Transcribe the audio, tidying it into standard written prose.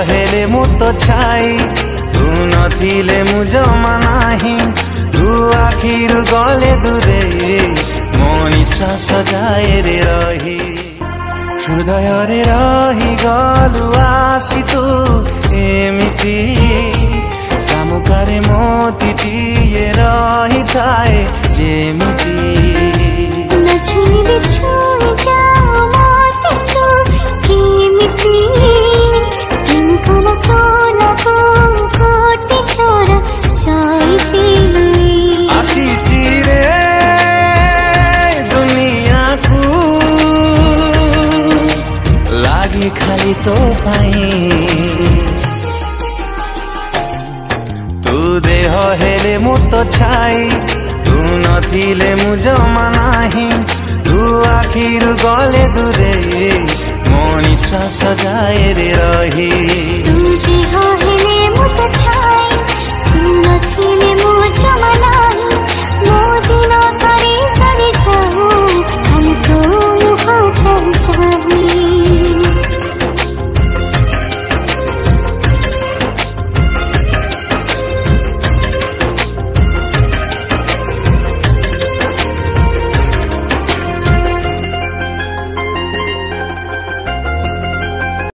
हेले मु तो छाई तू नथिले मु जमा नाही तू आखिर गले दूरे मो निश्वास जाए रे रही हृदय रे रही गलु आसी तू एमिति सामुकारे मोतीटिए रही थाए जेमिति नछुइले छुइ जाओ मोती तू केमिति प्रेम कोला कोला को कोटी छोरा चाइती आसी चिरे दुनिया को लागी खाली तो पाई तू देह हेले मु तो छाई तू नथिले मु जमा नाही तू आखिर गले दूरे मो निश्वास जाए रे रही।